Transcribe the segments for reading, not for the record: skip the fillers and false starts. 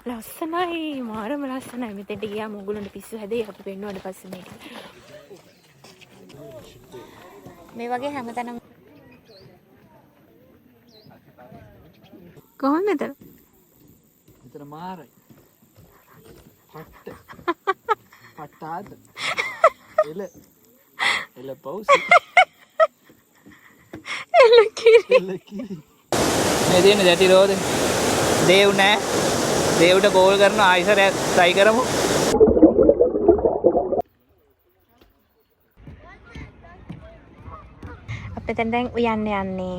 ලස්සනයි මාරම ලස්සනයි. මෙතෙන්ට ගියාම ඕගොල්ලන්ට පිස්සු හැදෙයි. අපි පෙන්නුවාට පස්සේ මේ වගේ හැමතැනම කොහොමද මෙතන? මෙතන මාරයි. පට්ටාද. එල පෞසි. එල කිරි. මේ තියෙන දැටි රෝදේ. දේව් නෑ. දේව්ට කෝල් කරන ආයිසරයක් try කරමු. අපිට දැන් යන්නේ.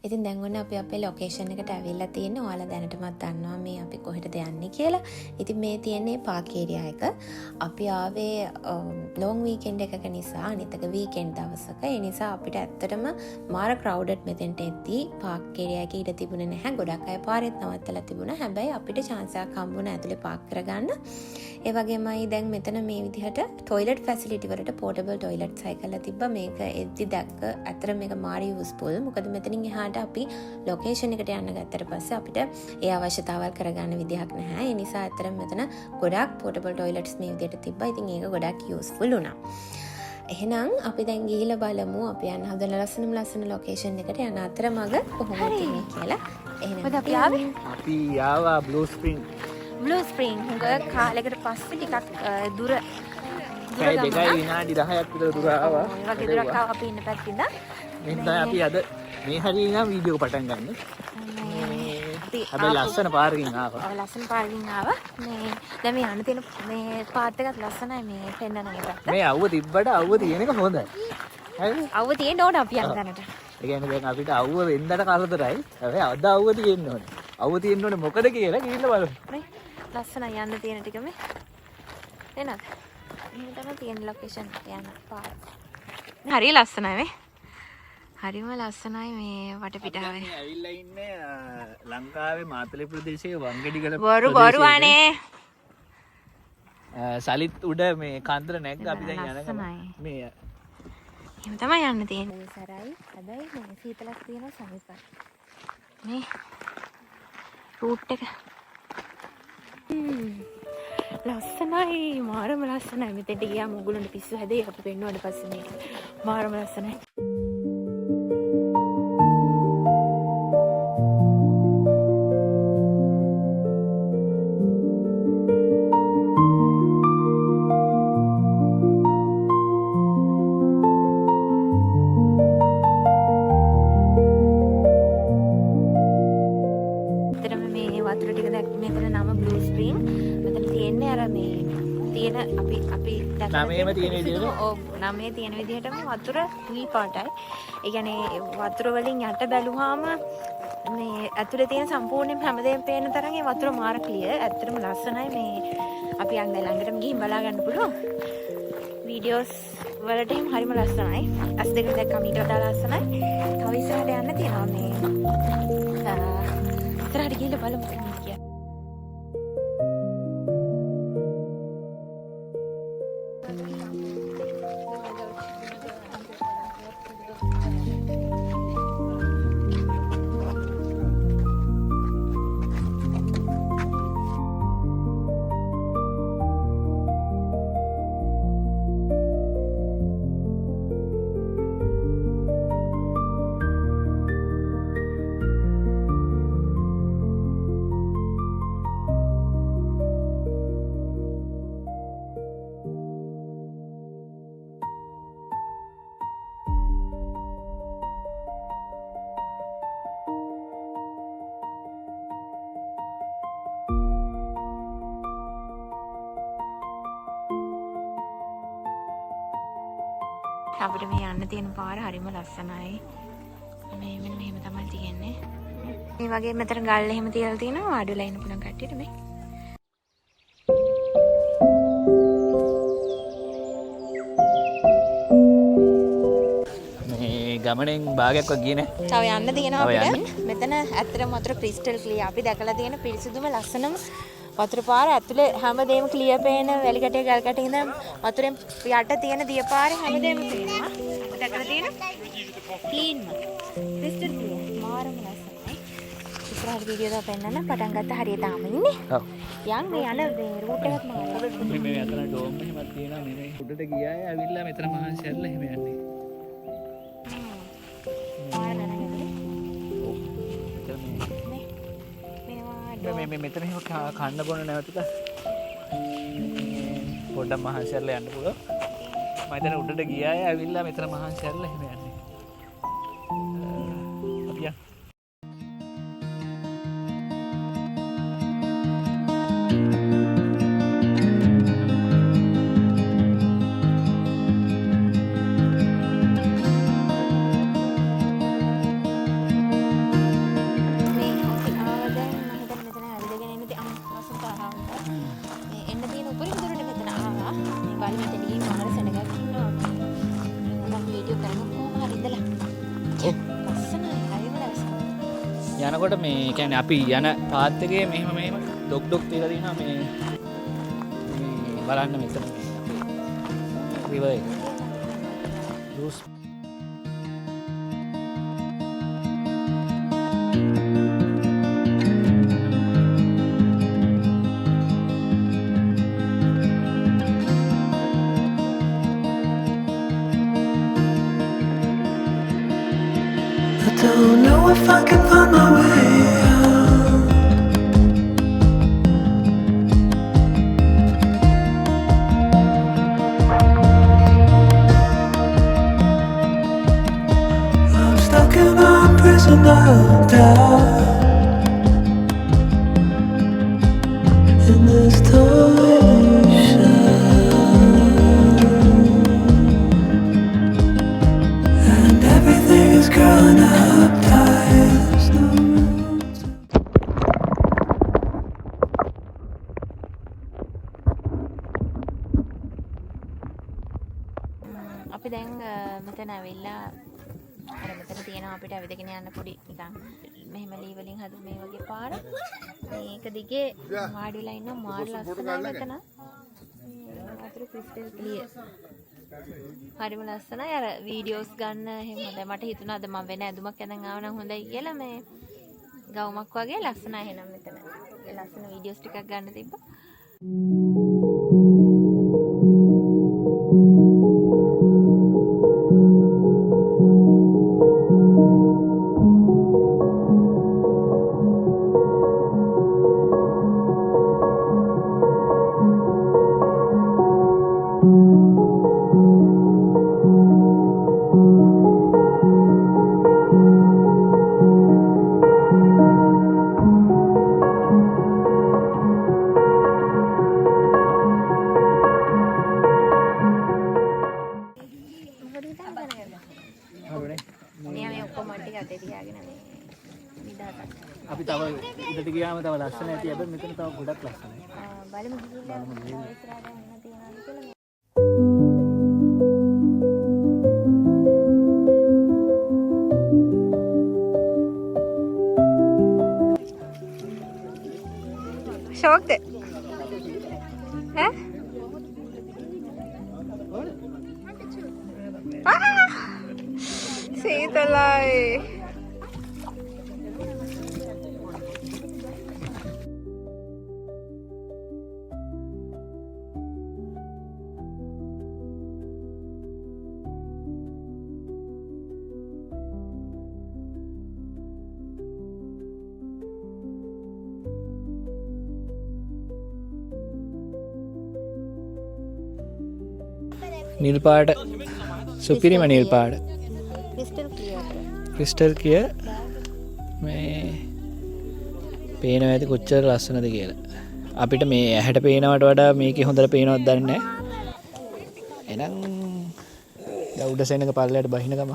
ඉතින් දැන් ඔන්න අපි අපේ ලොකේෂන් එකට ඇවිල්ලා තියෙන්නේ. ඔයාලා දැනටමත් දන්නවා මේ අපි කොහෙටද යන්නේ කියලා. ඉතින් මේ තියෙන්නේ පාක් ඒරියා එක. අපි ආවේ ලොන් වීකෙන්ඩ් එකක නිසා, අනිත් එක වීකෙන්ඩ් දවසක. ඒ නිසා අපිට ඇත්තටම මාර ක්‍රවුඩඩ් මෙතෙන්ට එද්දී පාක් ඒරියා එකේ ඉඩ තිබුණේ නැහැ. ගොඩක් අය පාරෙත් නවත්තලා තිබුණා. හැබැයි අපිට chance එකක් හම්බුණා ඇතුලේ පාක් කරගන්න. ඒ වගේමයි දැන් මෙතන මේ විදිහට ටොයිලට් ෆැසිලිටි වලට පෝටබල් ටොයිලට්ස් හයි කරලා තිබ්බා. මේක එද්දි දැක්ක අතර මේක මාරි යූස්ෆුල්. මොකද මෙතනින් එහාට අපි ලොකේෂන් එකට යන්න ගත්තට පස්සේ අපිට ඒ අවශ්‍යතාවල් කරගන්න විදිහක් නැහැ. ඒ නිසා ඇත්තටම මෙතන ගොඩක් පෝටබල් ටොයිලට්ස් මේ විදිහට තිබ්බා. ඉතින් ඒක ගොඩක් යූස්ෆුල් වුණා. එහෙනම් අපි දැන් ගිහිල්ලා බලමු අපි යන හදන ලස්සන ලොකේෂන් එකට යන අතරමඟ කොහොමද තියෙන්නේ කියලා. එහෙනම් අපි ආවේ. අපි ආවා බ්ලූ ස්ප්‍රින්ග්. බ්ලූ ස්ප්‍රින්ග් හුඟ කාලයකට පස්සේ ටිකක් දුර දෙකයි විනාඩි 10ක් විතර දුර ආවා. ඒ වගේ දුරක් ආවා අපි ඉන්න පැත්තෙන්ද. මෙන්න අපි අද මේ හරිය ඉඳන් වීඩියෝ පටන් ගන්න. හැබැයි ලස්සන පාරකින් ආවා. ඔව් ලස්සන පාරකින් ආවා. මේ දැන් මේ යන්න තියෙන මේ පාත් එකත් ලස්සනයි මේ පෙන්නන එක පැත්ත. මේ අවුව තිබ්බට අවුව තියෙන එක හොඳයි. හරිද? අවුව තියෙන්න ඕන අපි යන තැනට. ඒ කියන්නේ දැන් අපිට අවුව වෙන්දට කරදරයි. හැබැයි අද අවුව තියෙන්න ඕනේ. අවුව තියෙන්න ඕනේ මොකද කියලා ගිහිල්ලා බලමු. මේ ලස්සනයි යන්න තියෙන ටික මේ. එනද? එහෙම තමයි තියෙන ලොකේෂන් යන පාත්. හරිය ලස්සනයි මේ. හරිම ලස්සනයි මේ වටපිටාවේ. අපි ඇවිල්ලා ඉන්නේ ලංකාවේ මාතලේ ප්‍රදේශයේ වංගෙඩිගල බොරු අනේ. සලිත් උඩ මේ කන්දර නැග්ග අපි දැන් යනකම මේ එහෙම තමයි යන්න තියෙන්නේ. සරයි. හැබැයි මේ සීතලක් තියෙන සමීපයි. මේ රූට් එක. ලස්සනයි මාරම ලස්සනයි. මෙතෙන්ට ගියාම ඕගොල්ලන්ට පිස්සු හැදෙයි. අපි පෙන්නුවාට පස්සේ මේ මාරම ලස්සනයි. නමේම තියෙන විදිහට ඔව් නමේ තියෙන විදිහටම වතුර නිල් පාටයි. ඒ කියන්නේ වතුර වලින් යට බැලුවාම මේ ඇතුලේ තියෙන සම්පූර්ණයෙන්ම හැමදේම පේන තරම් ඒ වතුර මාර ක්ලියර්. ඇත්තටම ලස්සනයි මේ අපි යන්න ළඟටම ගිහින් බලා ගන්න පුළුවන්. වීඩියෝස් වලට හරිම ලස්සනයි. ඇස් දෙක දැක්කම ඊට වඩා ලස්සනයි. තව ඉස්සරහට යන්න තියෙනවා මේ ඉස්සරහට ගිහින් බලමු කියලා. අපිට මේ යන්න තියෙන පාර හරිම ලස්සනයි. මේ මෙන්න මෙහෙම තමයි තියෙන්නේ. මේ වගේ මෙතන ගල් එහෙම තියලා තියෙනවා වාඩිලා ඉන්න පුළුවන් කට්ටියට මේ. මේ ගමනෙන් භාගයක් වගේ ගියේ නෑ. තව යන්න තියෙනවා අපිට. මෙතන ඇත්තටම වතුර ක්‍රිස්ටල් ක්ලියර්. අපි දැකලා තියෙන පිරිසිදුම ලස්සනම වතුර පාර ඇතුලේ හැමදේම ක්ලියර් පේන වැලි කැටේ ගල් කැටේ ඉඳන් වතුරෙන් යට තියෙන දිය පාරේ හැමදේම පේනවා. අපි දැකලා තියෙන ක්ලීන්ම ක්‍රිස්ටල් ක්ලියර්. මාරම ලස්සනයි. ඉස්සරහට වීඩියෝ එක පෙන්නන්න පටන් ගත්ත හරිය තාම ඉන්නේ. ඔව්. යන් මේ යන රූට් එකත් මාරම. මේ අතන ඩෝම් එහෙමත් තියෙනවා මේ උඩට ගියාය ඇවිල්ලා මෙතන මහන්සි ඇරලා එහෙම යන්නේ. මේ මෙතන එහෙම කන්න බොන නැවතුලා පොඩ්ඩක් මහන්සි ඇරලා යන්න පුළුවන්. මම හිතන්නේ උඩට ගියාය ඇවිල්ලා මෙතන මහන්සි ඇරලා එහෙම යන්නේ. අපි යන්න. යනකොට මේ කියන්නේ අපි යන පාත් එකේ මෙහෙම ඩොක් තියලා තියෙනවා මේ බලන්න මෙතන රිවර් එක. Loose Don't know if I can find my way out. I'm stuck in a prison of doubt. In this torsion, and everything is growing up tight. අපි දැන් මෙතන ඇවිල්ලා අර මෙතන තියෙනවා අපිට ඇවිදගෙන යන්න පොඩි නිකන් මෙහෙම ලී වලින් හදපු මේ වගේ පාර. මේක දිගේ වාඩිලා ඉන්න මාර ලස්සනයි මෙතන. වතුර ක්‍රිස්ටල් ක්ලියර්. හරිම ලස්සනයි. අර වීඩියෝස් ගන්න එහෙම හොඳයි. මට හිතුණා අද මම වෙන ඇඳුමක් ඇඳන් ආව නම් හොඳයි කියලා. මේ ගවුමක් වගේ ලස්සනයි එහෙනම් මෙතන. ඒ ලස්සන වීඩියෝස් ටිකක් ගන්න තිබ්බා. අපි තව ඉඳට ගියාම තව ලස්සන ඇති. හැබැයි මෙතන තව ගොඩක් ලස්සනයි. බලමු ගිහිල්ලා ඉස්සරහට යන්න තියනවාද කියලා. ෂෝක්ද? ඈ? සීතලයි. නිල් පාට සුපිරිම නිල් පාට ක්‍රිස්ටල් ක්ලියර්. මේ පේනවා ඇති කොච්චර ලස්සනද කියලා. අපිට මේ ඇහැට පේනවට වඩා මේකේ හොඳට පේනවද දන්නේ නැහැ. එහෙනම් දැන් උඩ සෙනඟ පල්ලයට බහින ගම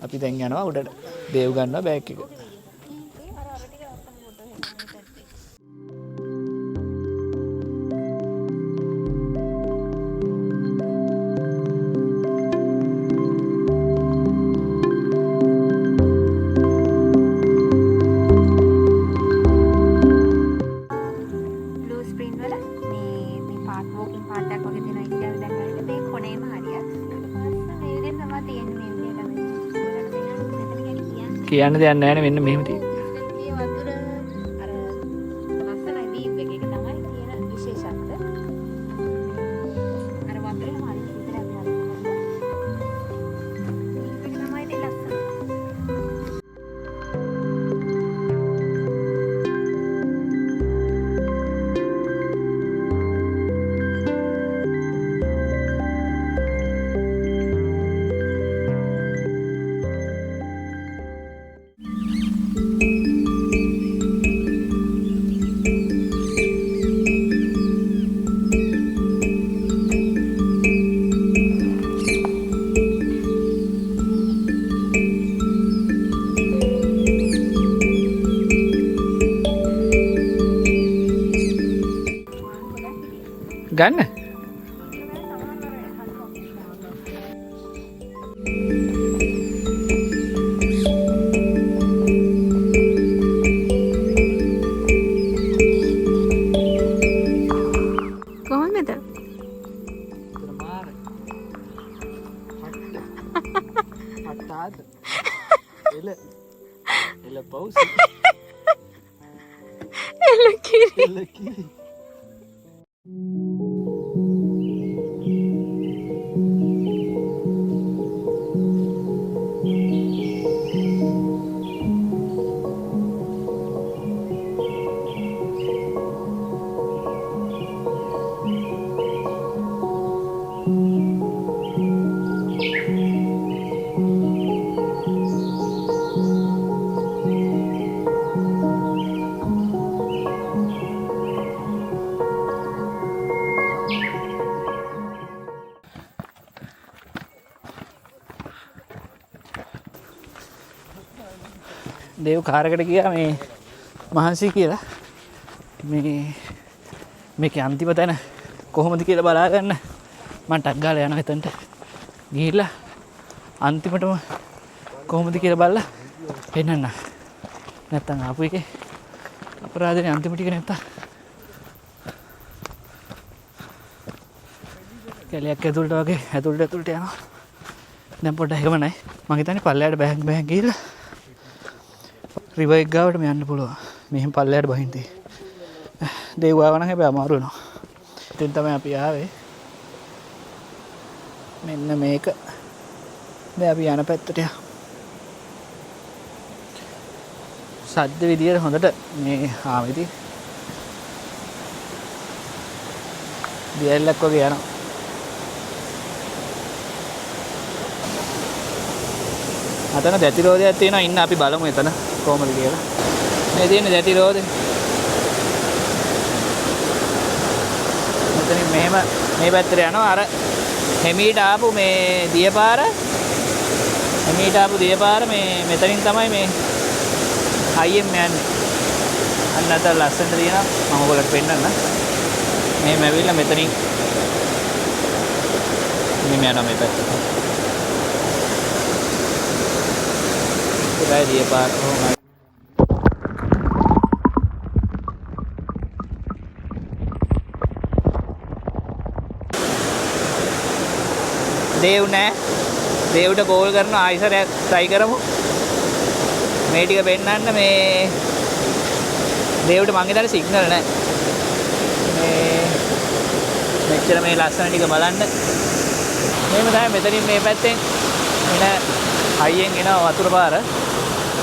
අපි දැන් යනවා උඩට. දේව් ගන්නවා බෑග් එක. කියන්න දෙයක් නැහැ නේ මෙන්න මෙහෙම තියෙන්නේ. ගන්න කොහොමද? දේව් කාරකට ගියා මේ මහන්සි කියලා මේකේ අන්තිම තැන කොහොමද කියලා බලා ගන්න මම ටක් ගාලා යනවා එතනට ගිහිල්ලා අන්තිමටම කොහොමද කියලා බලලා එන්නන්න නැත්තම් ආපු එකේ අපරාධනේ අන්තිම ටික නැත්තම් කැලයක් ඇතුළට වගේ ඇතුළට යනවා දැන් පොඩ්ඩක් එකම නැහැ මම හිතන්නේ පල්ලයට බෑග් ගිහිල්ලා රිවර් එක ගාවට යන්න පුළුවන්. මෙහෙම පල්ලයට බහින්න තියෙන්නේ. දේව් ආව නම් හැබැයි අමාරු වෙනවා. ඉතින් තමයි අපි ආවේ. මෙන්න මේක. දැන් අපි යන පැත්තට යමු. සද්ද විදියට හොඳට මේ ආවෙදි. දියැලක් වගේ යනවා. අතන දැටි රෝදයක් තියෙනවා ඉන්න අපි බලමු එතන කොහමද කියලා. මේ තියෙන්නේ දැටි රෝදේ. මෙතනින් මෙහෙම මේ පැත්තට යනවා අර හෙමීට ආපු මේ දියපාර මේ මෙතනින් තමයි මේ අයියෙන් යන්නේ. අන්න අතර ලස්සනට තියෙනවා මම ඔයගොල්ලන්ට පෙන්නන්න. මෙහෙම ඇවිල්ලා මෙතනින් මෙහෙම යනවා මේ පැත්තට. Đây địa bàn hôm nay දේව් නෑ දේව්ට කෝල් කරන ආයිසරයක් try කරමු මේ ටික පෙන්නන්න මේ දේව්ට මං හිතන්නේ සිග්නල් නෑ මේ මෙච්චර මේ ලස්සන ටික බලන්න මේව තමයි මෙතනින් මේ පැත්තෙන් එන අයියෙන් එන වතුර පාර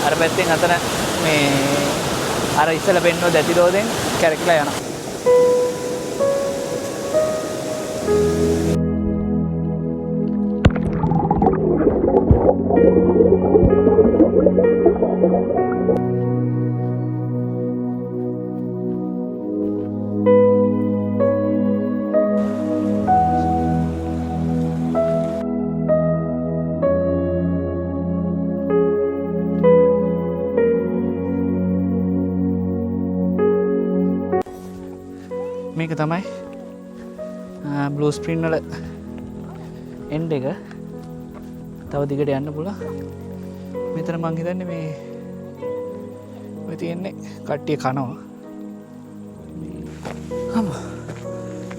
අර පැත්තෙන් අතන මේ අර ඉස්සල පෙන්නෝ දැටි රෝදෙන් කැරකිලා යනවා. තමයි බ්ලූ ස්ප්‍රින් වල එන්ඩ් එක. තව දිගට යන්න පුළුවන්. මෙතන මං හිතන්නේ මේ ඔය තියෙන්නේ කට්ටිය කනවා.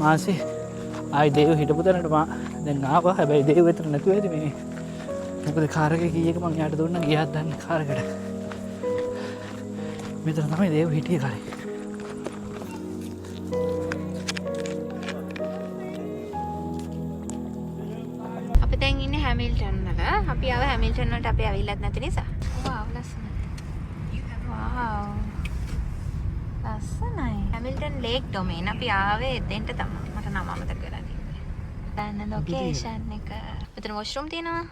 මාසේ ආයි දේව හිටපු තැනට දැන් ආවා. හැබැයි දේව එතන නැතුව ඇති මේ. මොකද කාර් එකේ කීයක මං යාට දුන්නා ගියාත් දන්නේ කාර් එකට. මෙතන තමයි දේව හිටියේ කලින්. අපි දැන් ඉන්නේ හැමිල්ටන් වල. අපි ආව හැමිල්ටන් වලට අපි ඇවිල්ලත් නැති නිසා. වාව් ලස්සනයි. වාව්. ලස්සනයි. හැමිල්ටන් ලේක් ඩොමේන් අපි ආවේ එතෙන්ට තමයි. මට නම අමතක වෙලා තියෙන්නේ. දැන් ලොකේෂන් එක. මෙතන වොෂ්රූම් තියෙනවා.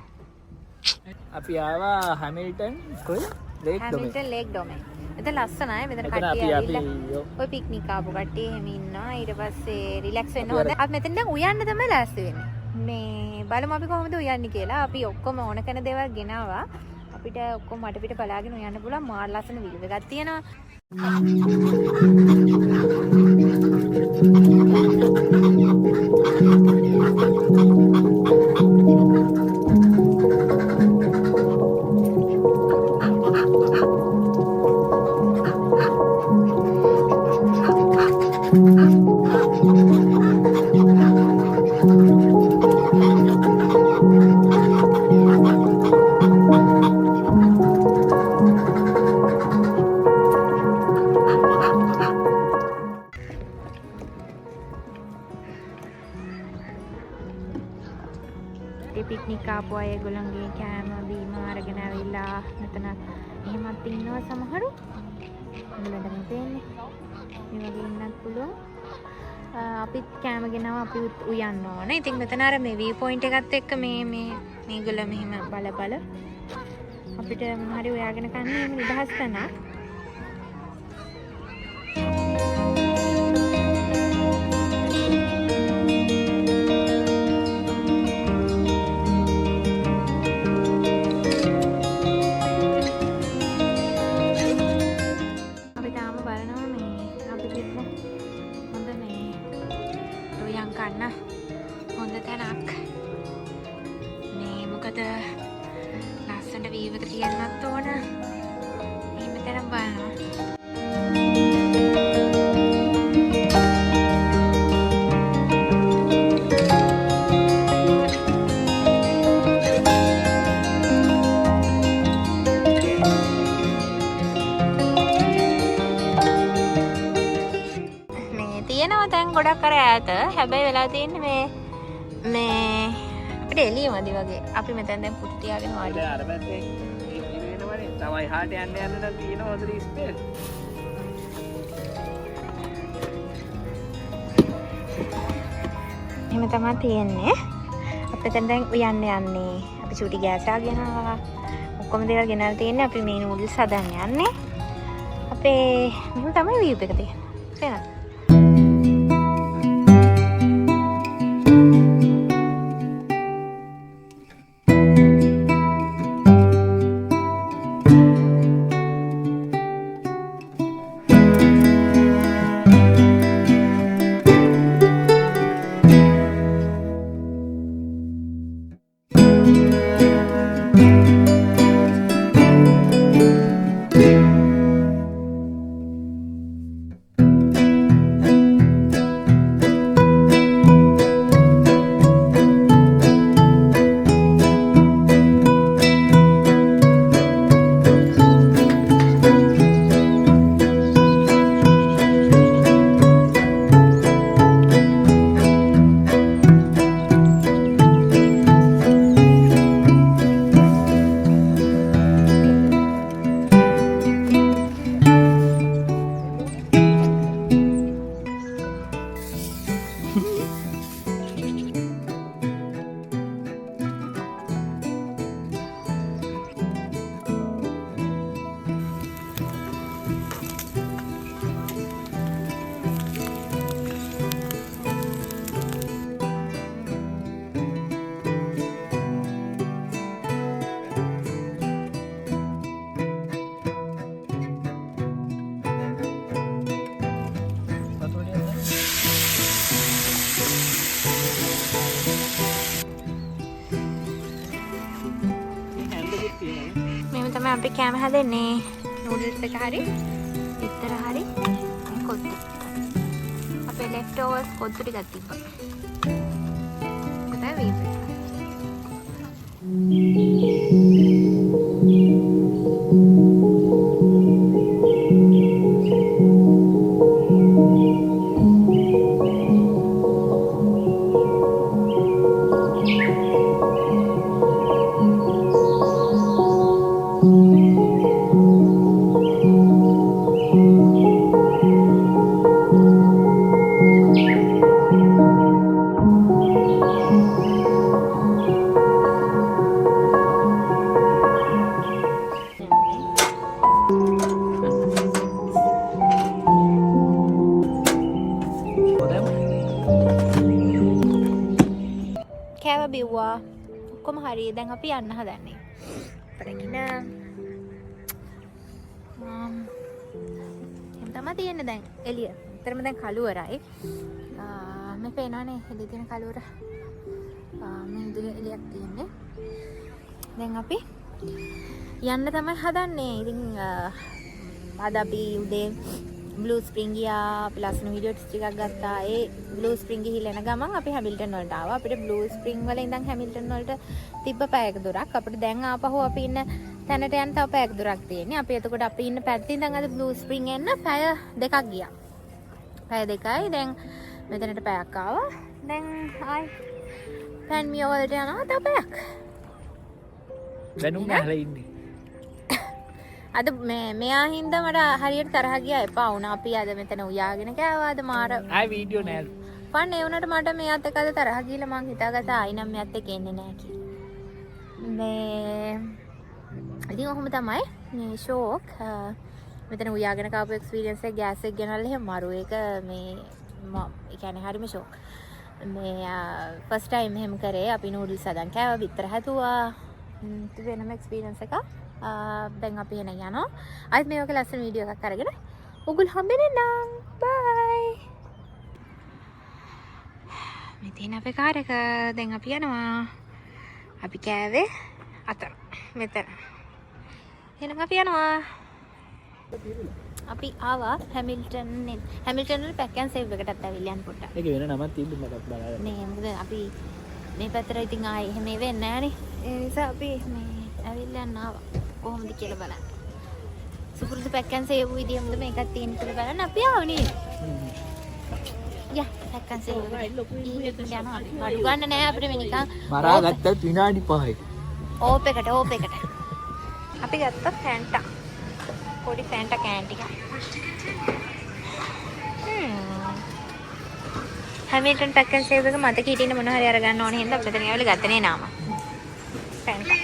අපි ආවා හැමිල්ටන් කොහෙද? Lake domain. Hamilton lake domain. එතන ලස්සනයි. මෙතන කට්ටිය ඇවිල්ලා ඔය පික්නික් ආපු කට්ටිය එහෙම ඉන්නවා. ඊට පස්සේ රිලැක්ස් වෙන්න හොඳ. අපි මෙතන දැන් උයන්න තමයි ලෑස්ති වෙන්නේ. මේ බලමු අපි කොහොමද උයන්නේ කියලා. අපි ඔක්කොම ඕන කරන දේවල් ගෙනාවා. අපිට ඔක්කොම මට පිට බලාගෙන උයන්න පුළුවන්. මාර ලස්සන වීව් එකක් තියෙනවා. පික්නික් ආපු අය ඒගොල්ලන්ගේ කෑම බීම අරගෙන ඇවිල්ලා මෙතන එහෙමත් ඉන්නවා සමහරු. ඔයාලට මේ පේන්නේ. මේ වගේ ඉන්නත් පුළුවන්. අපිත් කෑම ගෙනාව අපි උයන්න ඕනේ. ඉතින් මෙතන අර මේ view point එකත් එක්ක මේගොල්ලෝ මෙහෙම බල අපිට මොනවා හරි උයාගෙන කන්න එහෙම නිදහස් තැනක්. හොඳ තැනක් මේ මොකද ලස්සනට වීව් එක තියෙන්නත් ඕන. එහෙම තැනක් බලනවා. මේ තියෙනවා තැන් ගොඩක් කර ඈත. හැබැයි වෙලා තියෙන්නේ මේ අපිට එළිය මදි වගේ. අපි මෙතෙන් දැන් පුටු තියාගෙන වාඩි වෙනවා. අර පැත්තේ වෙනවනේ. තව එහාට යන්න නම් තියෙනවා හොඳට ස්පේස්. එහෙම තමයි තියෙන්නේ. අපි දැන් උයන්න යන්නේ. අපි චූටි ගෑස් ආගෙනවා. ඔක්කොම දේවල් ගෙනල්ලා තියෙන්නේ. අපි මේ නූඩල්ස් හදන්න යන්නේ. අපේ මෙහෙම තමයි වීව් එක තියෙන්නේ. පේනවද? අපි කෑම හැදෙන්නේ නූඩල්ස් එක හරි විතර හරි කොත්තු අපේ ලෙෆ්ට් ඕවර්ස් කොත්තු ටිකක් තිබ්බා. ඒක තමයි වීප්. කෑව බිව්වා ඔක්කොම හරි. දැන් අපි යන්න හදන්නේ. අපරකින එහෙම තමයි තියෙන්නේ දැන් එළිය. ඇත්තටම දැන් කළුවරයි. මේ පේනවනේ එළිය තියෙන කළුවර. මේ විදිහට එළියක් තියෙන්නේ. දැන් අපි යන්න තමයි හදන්නේ. ඉතින් අද අපි උදේ බ්ලූ ස්ප්‍රින්ග් ගියා. අපි ලස්සන වීඩියෝ ටිකක් ගත්තා. ඒ බ්ලූ ස්ප්‍රින්ග් ගිහිල්ලා එන ගමන් අපි හැමිල්ටන් වලට ආවා. අපිට බ්ලූ ස්ප්‍රින්ග් වල ඉඳන් හැමිල්ටන් වලට තිබ්බ පැයක දුරක්. අපිට දැන් ආපහු අපි ඉන්න තැනට යන්න තව පැයක දුරක් තියෙන්නේ. අපි එතකොට අපි ඉන්න පැත්තේ ඉඳන් අද බ්ලූ ස්ප්‍රින්ග් එන්න පැය දෙකක් ගියා. පැය දෙකයි. දැන් මෙතනට පැයක් ආවා. දැන් ආයි පැන් මිය වලට යනවා තව පැයක්. දැනුම් ගහලා ඉන්නේ. අද මෙයා හින්දා මට හරියට තරහ ගියා එපා වුණා. අපි අද මෙතන උයාගෙන කෑවා. අද මාර ආයි වීඩියෝ නෑ. පන් ඒ වුණාට මට මෙයාත් එක්ක අද තරහ ගිහලා මං හිතාගත්තා ආයි නම් මෙයාත් එක්ක එන්නේ නෑ කියලා. මේ ඉතින් ඔහොම තමයි මේ ෂෝක් මෙතන උයාගෙන කාපු එක්ස්පීරියන්ස් එක ගෑස් එක ගෙනල්ලා එහෙම මරු ඒක මේ ඒ කියන්නේ හරිම ෂෝක්. මේ ෆස්ට් ටයිම් එහෙම කරේ. අපි නූඩල්ස් හදන් කෑවා විතර හැදුවා. වෙනම එක්ස්පීරියන්ස් එකක්. දැන් අපි එන යනවා. අයිත් මේ වගේ ලස්සන වීඩියෝ එකක් අරගෙන ඔගොල්ලෝ හම්බෙන්නම්. බයි. මේ තියෙන අපේ කාර් එක. දැන් අපි යනවා. අපි කෑවේ අතන. මෙතන. එහෙනම් අපි යනවා. අපි ආවා හැමිල්ටන් වල පැක් ඇන් සේව් එකටත් ඇවිල්ලා යන්න පොඩ්ඩක්. ඒක වෙන නමක් තිබ්බ මටත් බලන්න. නේ මොකද අපි මේ පැත්තට ඉතින් ආයේ එහෙම වෙන්නේ නැහනේ. ඒ නිසා අපි මේ ඇවිල්ලා යන්න ආවා. කොහොමද කියලා බලන්න. සුපුරුදු පැක් ඇන් සේව් විදියමද මේකත් තියෙන කියලා බලන්න අපි ආවනේ. යා පැක් ඇන් සේව් යනවා. අඩු ගන්න නෑ අපිට මේ නිකන් මරා ගත්තත් විනාඩි 5යි. ඕප් එකට. අපි ගත්තා ෆැන්ටා. පොඩි ෆැන්ටා කෑන් ටික. හැමිල්ටන් පැක් ඇන් සේව් එක මතක හිටින්න මොන හරි අරගන්න ඕනේ හින්දා මෙතන ඇවිල්ලා ගත්තනේ නාම. ෆැන්ටා.